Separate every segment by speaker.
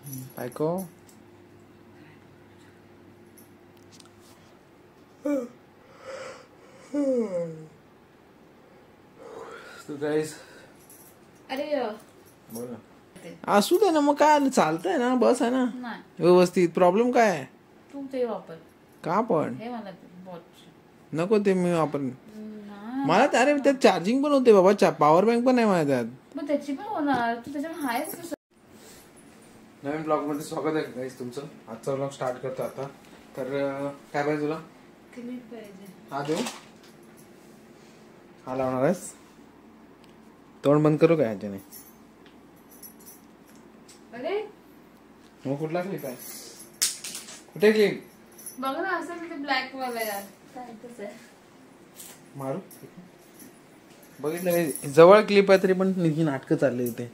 Speaker 1: बायको तो गाइस
Speaker 2: अरे
Speaker 1: बोल ना. असू दे ना मग काय चालतंय ना बस आहे ना
Speaker 2: नाही
Speaker 1: व्यवस्थित. प्रॉब्लेम काय आहे?
Speaker 2: तू ते वापर
Speaker 1: का पण
Speaker 2: हे मला वॉच
Speaker 1: नको ते मी वापर. मला अरे त्यात चार्जिंग पण होते बाबा. पॉवर बँक पण आहे माझ्या त्यात.
Speaker 2: मग त्याची पण होणार. तू त्याच्यावर आहेस.
Speaker 1: नवीन ब्लॉग मध्ये स्वागत आहे गाइस तुमचं. आजचा ब्लॉग स्टार्ट करतो आता. तर काय पाहिजे तुला?
Speaker 2: क्लिप पाहिजे.
Speaker 1: हा देऊ. हा लावणार आहेस? तोंड बंद करू काय ह्याच्याने?
Speaker 2: अरे
Speaker 1: मग कुठला क्लिप आहे? कुठे क्लिप?
Speaker 2: बघ ना असं तिथे ब्लॅक वाला यार. काय आहे
Speaker 1: मारू बघितलं जवळ क्लिप आहे तरी पण निघी नाटकं चालली इथे.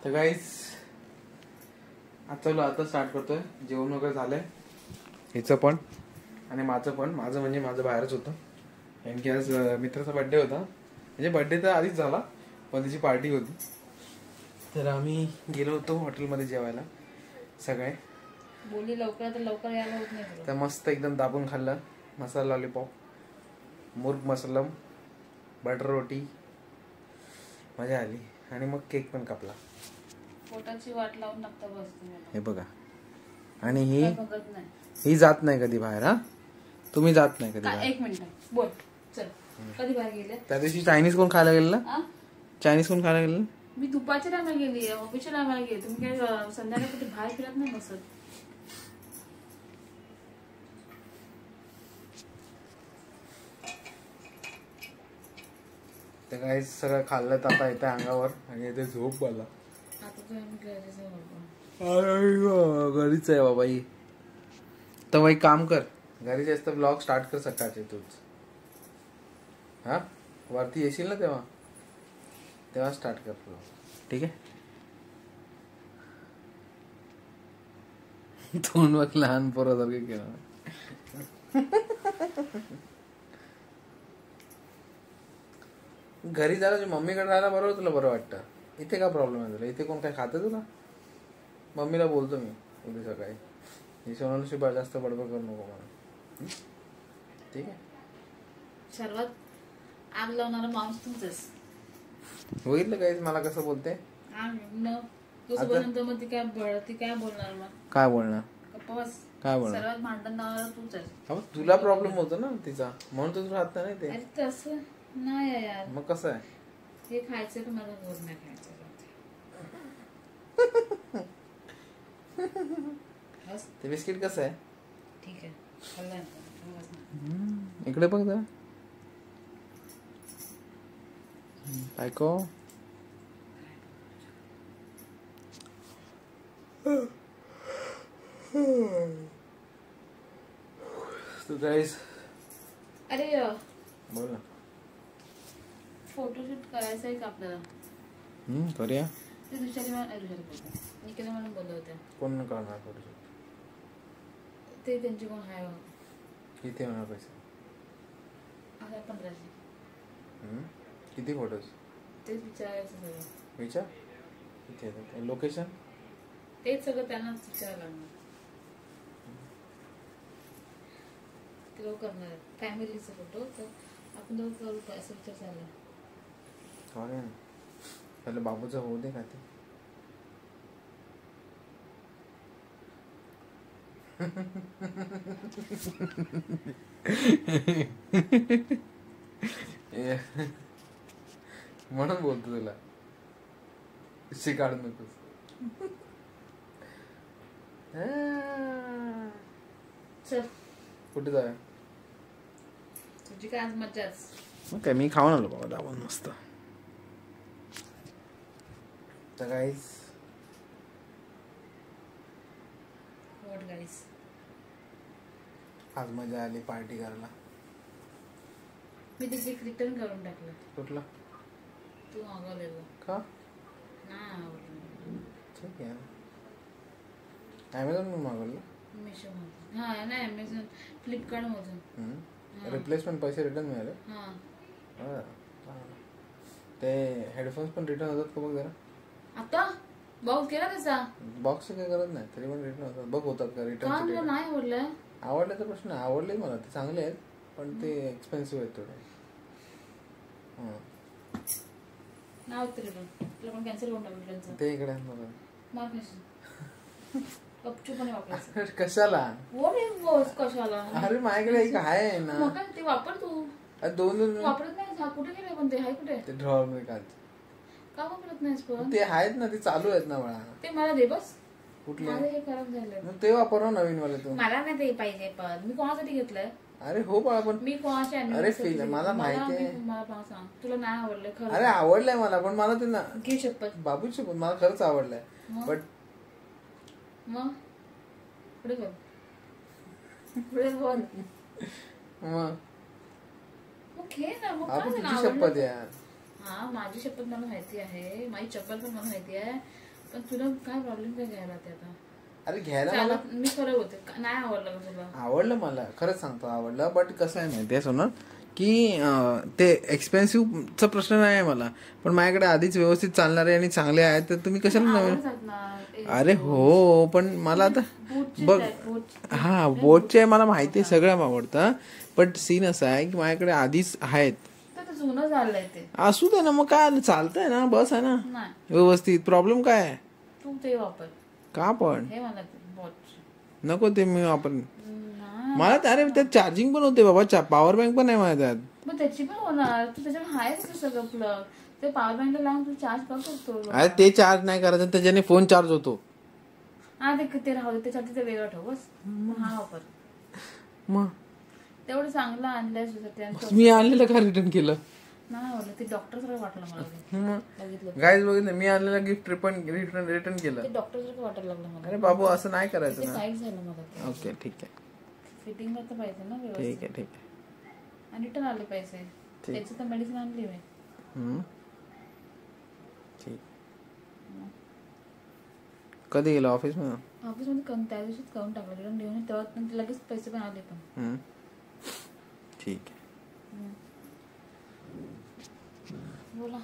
Speaker 1: तर गाईस आता स्टार्ट करतोय. जेवण वगैरे झालंय हिचं पण आणि माझं पण. माझं म्हणजे माझं बाहेरच होतं कारण की आज मित्राचा बर्थडे होता. म्हणजे बर्थडे तर आधीच झाला पण त्याची पार्टी होती. तर आम्ही गेलो होतो हॉटेलमध्ये जेवायला सगळे.
Speaker 2: बोली लवकर तर लवकर यायला होत नाही.
Speaker 1: तर मस्त एकदम दाबून खाल्लं. मसाला लॉलीपॉप, मुर्ग मसलम, बटर रोटी, मजा आली. आणि मग केक पण कापला.
Speaker 2: पोटाची वाट लावून टाकता बसतो.
Speaker 1: हे बघा. आणि
Speaker 2: बघत नाही.
Speaker 1: ही जात नाही कधी बाहेर. हा तुम्ही जात नाही कधी बाहेर.
Speaker 2: एक मिनिट बोल. चल कधी बाहेर गेले?
Speaker 1: त्या दिवशी चायनीज कोण खायला गेलेलं? चायनीज कोण खायला गेलेलं?
Speaker 2: मी दुपारच्या टायमाला गेली. ऑफिसच्या टायमाला गेली. तुम्ही काय संध्याकाळी कुठे बाहेर फिरत नाही बसत?
Speaker 1: ते काही सगळं खाल्लं तर आता येतं अंगावर आणि येते झोप मला. घरीच आहे बाबा ही. तर बाई काम कर. घरी जास्त ब्लॉग स्टार्ट कर सकाळचे तूच. हा वरती येशील ना तेव्हा स्टार्ट कर ब्लॉग. ठीक आहे. तोंड बघ लहान पोरासारखं केलं. घरी जायला मम्मीकडे राहायला बरोबर तुला बरं वाटतं. इथे काय प्रॉब्लेम आहे तुला? इथे कोण काय खातं तुला? मम्मीला बोलतो मी उद्या सकाळी. ही सोनालीशी जास्त बडबड करू नको मला. ठीक आहे.
Speaker 2: सर्वात आग लावणारा माणूस तुमचाच.
Speaker 1: बघितलं काहीच मला कसं बोलते.
Speaker 2: मग ती काय बोलणार मग?
Speaker 1: काय बोलणार? काय बोलणार?
Speaker 2: सर्वात भांडण लावणारा तुमचाच.
Speaker 1: तुला प्रॉब्लेम होतो ना तिचा म्हणून तुझं राहत नाही ते.
Speaker 2: अरे तसं नाही यार.
Speaker 1: मग कसं आहे?
Speaker 2: हे खायचं तर मला गोड नाही खायचं.
Speaker 1: ते बिस्किट कसं आहे?
Speaker 2: ठीक आहे खाल्लं.
Speaker 1: इकडे बघ जरा. बायको तू गाईस
Speaker 2: अरे
Speaker 1: बोल ना.
Speaker 2: फोटोशूट करायचं आहे का आपल्याला?
Speaker 1: करूया.
Speaker 2: ते निकेला म्हणून बोलत होत्या.
Speaker 1: कोण करणार फोटोशूट?
Speaker 2: ते त्यांची कोण आहे.
Speaker 1: किती होणार पैसे?
Speaker 2: 1500.
Speaker 1: किती फोटोज?
Speaker 2: तेच विचारायचं सगळं.
Speaker 1: विचार किती येतात? लोकेशन
Speaker 2: तेच सगळं त्यांनाच विचारायला लागणार. ते लोक करणार फॅमिलीचा फोटो तर आपण दोघं करू का असं विचार चालला.
Speaker 1: करूया ना. पहिले बाबूचं होऊ दे का ते. म्हणून बोलतो तुला काढू नकोस.
Speaker 2: चल
Speaker 1: कुठे जाऊया?
Speaker 2: तुझी काय आज मज्जाच.
Speaker 1: मग काय मी खाऊन आलो बाबा दाबून मस्त. तर गाईस
Speaker 2: व्हॉट गाईस
Speaker 1: आज मजा आली पार्टी करायला.
Speaker 2: मी ते केक रिटर्न करून टाकलं.
Speaker 1: कुठला?
Speaker 2: तू मागवलेलं
Speaker 1: का?
Speaker 2: नाही
Speaker 1: ठीक आहे. ॲमेझॉन म्हणून मागवलं?
Speaker 2: मिशो मधून. हा नाही ॲमेझॉन फ्लिपकार्ट मधून.
Speaker 1: रिप्लेसमेंट पैसे रिटर्न मिळाले?
Speaker 2: हा
Speaker 1: ते हेडफोन्स पण रिटर्न होतात का बघ जरा.
Speaker 2: आता बॉक्स केला त्याचा
Speaker 1: बॉक्स काय करत नाही तरी पण रिटर्न होतात. बघ होतात का
Speaker 2: का
Speaker 1: रिटर्न.
Speaker 2: तुला नाही आवडलं?
Speaker 1: आवडल्याचा प्रश्न आवडले मला ते चांगले आहेत पण ते एक्सपेन्सिव्ह आहेत थोडे.
Speaker 2: नाही आवडत रिटर्न. तुला पण कॅन्सल करून टाकलं रिटर्नचं.
Speaker 1: ते इकडे आहेत मला.
Speaker 2: मार कशी गपचूपणे वापरायचं.
Speaker 1: अरे कशाला.
Speaker 2: What is boss कशाला?
Speaker 1: अरे माझ्याकडे एक आहे ना.
Speaker 2: मग काय ते वापर तू.
Speaker 1: दोन
Speaker 2: वापरत नाही. हा कुठे गेले पण ते हाय कुठे?
Speaker 1: ते ड्रॉवर मध्ये काढते.
Speaker 2: का वापरत नाहीस पण?
Speaker 1: ते आहेत ना ते चालू आहेत ना मला.
Speaker 2: ते मला दे बस.
Speaker 1: कुठले.
Speaker 2: माझं हे खराब झालं.
Speaker 1: मग ते वापर नवीन वाले तू.
Speaker 2: मला नाही ते पाहिजे पण मी कोणासाठी घेतलंय?
Speaker 1: अरे हो बाळा पण
Speaker 2: मी कोणाच्या
Speaker 1: अरे फील मला माहिती आहे.
Speaker 2: मला सांग तुला नाही आवडलं खरं?
Speaker 1: अरे आवडलंय मला पण मला ते ना
Speaker 2: घे शपथ.
Speaker 1: बाबूची पण मला खरंच आवडलंय बट
Speaker 2: मग पुढे बोल. पुढे बोल.
Speaker 1: मग
Speaker 2: घे ना मग.
Speaker 1: बाबू
Speaker 2: काय
Speaker 1: तुझी
Speaker 2: आवडलं?
Speaker 1: शपथ यार.
Speaker 2: हा माझी शपथ मला माहिती आहे. माझी चप्पल पण मला माहिती आहे पण तुला काय प्रॉब्लेम काय घ्यायला ते आता?
Speaker 1: अरे घ्यायला मला
Speaker 2: मी खरं होते नाही आवडलं का तुला?
Speaker 1: आवडलं मला खरंच सांगतो आवडलं बट कसं आहे माहितीये सोनं की ते एक्सपेन्सिव्हचा प्रश्न नाही आहे मला पण माझ्याकडे आधीच व्यवस्थित चालणारे आणि चांगले आहेत तर तुम्ही कशाला नवीन. अरे हो पण मला आता बघ हा बोटचे मला माहिती आहे सगळं आवडतं पण सीन असा आहे की माझ्याकडे आधीच आहेत.
Speaker 2: जुनं झालंय ते.
Speaker 1: असू दे ना मग काय चालतंय ना बस आहे ना
Speaker 2: नाही
Speaker 1: व्यवस्थित. प्रॉब्लेम काय आहे.
Speaker 2: तू ते वापर.
Speaker 1: का पण
Speaker 2: हे मला वॉच
Speaker 1: नको ते मी वापर. मला अरे त्यात चार्जिंग पण होते बाबा पॉवर बँक पण आहे माझ्या त्यात.
Speaker 2: मग त्याची पण होणार तू त्याच्यावर आहेच सगळं प्लग ते पॉवर बँक लावून तू चार्ज करू शकतो.
Speaker 1: अरे ते चार्ज नाही करायचं त्याच्याने फोन चार्ज होतो.
Speaker 2: हा ते राहू दे त्याच्यात ते वेगळं ठेव बस. हा वापर.
Speaker 1: मग
Speaker 2: तेवढं चांगलं आणलंय.
Speaker 1: मी आणलेलं का रिटर्न केलं
Speaker 2: नाही आवडलं ते डॉक्टर सारखं वाटलं मला. बघितलं
Speaker 1: गाईज बघितलं मी आणलेलं गिफ्ट रिटर्न केलं.
Speaker 2: ते डॉक्टर सारखं वाटायला लागलं मला.
Speaker 1: अरे बाबू असं नाही करायचं ना.
Speaker 2: टाईट झालं मला.
Speaker 1: ओके ठीक आहे
Speaker 2: फिटिंग तर पाहिजे ना व्यवस्थित.
Speaker 1: ठीक आहे ठीक आहे
Speaker 2: आणि रिटर्न आले पैसे त्याची तर मेडिसिन आणली मी.
Speaker 1: ठीक. कधी गेलो ऑफिस मध्ये.
Speaker 2: ऑफिसमध्ये त्या दिवशीच करून टाकलं रिटर्न देऊन तेव्हा लगेच पैसे पण आले पण.
Speaker 1: ठीक आहे.
Speaker 2: बोला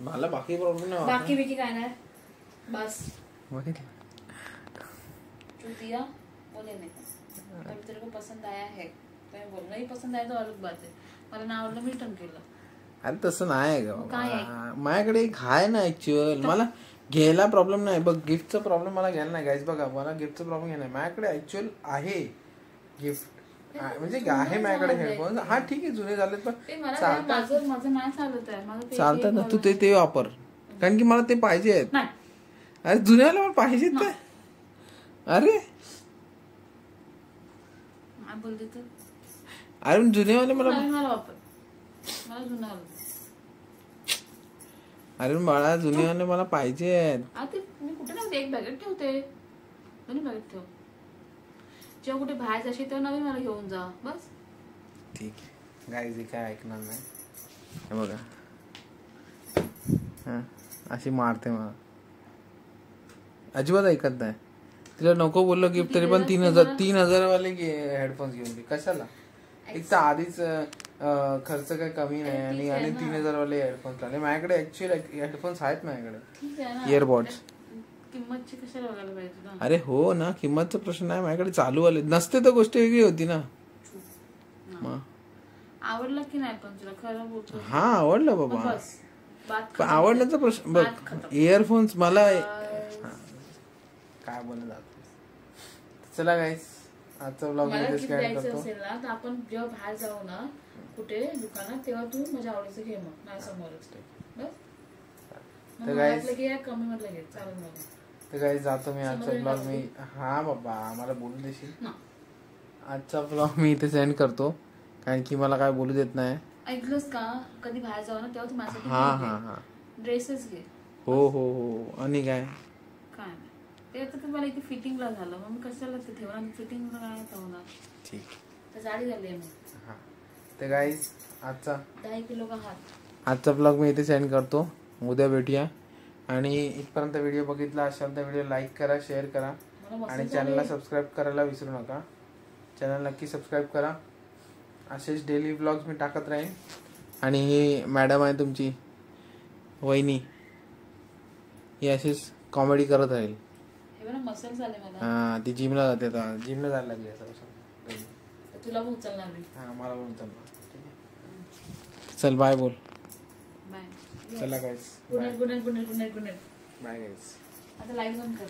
Speaker 1: मला बाकी प्रॉब्लेम नाही.
Speaker 2: बाकी बिकी काय नाही बस.
Speaker 1: बघितलं
Speaker 2: चुतिया बोले नहीं अभी तेरे को पसंद आया है तो मैं बोल नहीं पसंद आया तो अलग बात है. मला नाही आवडलं मी रिटर्न केलं.
Speaker 1: अरे तसं नाही ग
Speaker 2: काय
Speaker 1: माझ्याकडे एक आहे ना ऍक्च्युअल मला घ्यायला प्रॉब्लेम नाही. बघ गिफ्टचा प्रॉब्लेम मला घ्यायला नाही गाईज. बघा मला गिफ्टचा प्रॉब्लेम घ्यायला नाही. माझ्याकडे ऍक्च्युअल आहे गिफ्ट म्हणजे आहे माझ्याकडे हेडफोन. हा ठीक आहे जुने झालेत पण
Speaker 2: चालतात. माझं नाही चालत आहे.
Speaker 1: चालतात ना तू ते वापर कारण की मला ते पाहिजे आहेत. अरे जुन्याला पण पाहिजेत ते. अरे
Speaker 2: बोलते तर
Speaker 1: अरे जुनेवाले मला
Speaker 2: वापर मला जुना.
Speaker 1: अरे बाळा जुनेवाले मला पाहिजे आहेत.
Speaker 2: मी कुठे नाही एक बॅगेट ठेवते. दोन्ही बॅगेट ठेव. जेव्हा कुठे बाहेर जाशील तेव्हा नवीन मला घेऊन जा बस.
Speaker 1: ठीक आहे गाईज काय ऐकणार नाही. हे बघा अशी मारते मला अजिबात ऐकत नाही. तिला नको बोललो गिफ्ट तरी पण 3,000 वाले हेडफोन्स घेऊन दे. कशाला. एक तर आधीच खर्च काही कमी नाही आणि 3,000 वाले हेडफोन्स आले. माझ्याकडे ऍक्च्युअल हेडफोन्स आहेत माझ्याकडे इयरबॉड्स.
Speaker 2: किंमतची कशाला बघायला पाहिजे.
Speaker 1: अरे हो ना किंमतचा प्रश्न नाही माझ्याकडे चालू आले नसते तर गोष्ट वेगळी होती ना.
Speaker 2: आवडलं की नाही पण तुला खरं बोलतो.
Speaker 1: हा आवडलं बाबा आवडण्याचा प्रश्न बघ. इयरफोन्स मला काय बोलत जात. चला गाईस आजचा व्लॉग इथेच काय करतो.
Speaker 2: असेल ना तर आपण जेव्हा बाहेर जाऊ ना कुठे दुकानात तेव्हा तू माझ्या आवडीचं घे मग नाही समोरच बस. कमी म्हटलं घे चालेल मला.
Speaker 1: तर गाईस जातो मी आजचा व्लॉग मी. हा बाबा मला बोलू देशील. आजचा व्लॉग मी इथे सेंड करतो कारण की मला काय बोलू देत नाही.
Speaker 2: ऐकलंस का कधी बाहेर जाऊ ना तेव्हा तू माझ्यासाठी
Speaker 1: हा
Speaker 2: ड्रेसेस घे.
Speaker 1: हो आणि काय
Speaker 2: नाही ते आता तुम्हाला इथे फिटिंगला झालं मग कशाला ते ठेवा फिटिंगला काय होणार. ठीक तर जाडी झाली आहे मग.
Speaker 1: तर गाईस आजचा
Speaker 2: 10 किलो का हात.
Speaker 1: आजचा ब्लॉग मी इथे सेंड करतो. उद्या भेटूया आणि इथपर्यंत व्हिडिओ बघितला असेल तर व्हिडिओ लाईक करा शेअर करा आणि चॅनलला सबस्क्राईब करायला विसरू नका. चॅनल नक्की सबस्क्राईब करा. असेच डेली व्लॉग्स मी टाकत राहीन. आणि ही मॅडम आहे तुमची वहिनी ही अशीच कॉमेडी करत राहील.
Speaker 2: हे बघा मसल झाले मला.
Speaker 1: हा ती जिमला जाते आता. जिमला जायला लागली आता.
Speaker 2: तुला पण उचलणार मी.
Speaker 1: हा मला पण उचलणार. चल बाय बोल.
Speaker 2: बाय.
Speaker 1: चला guys.
Speaker 2: Good night good night good night good night good night.
Speaker 1: Bye guys.
Speaker 2: आता लाईव्ह बंद कर.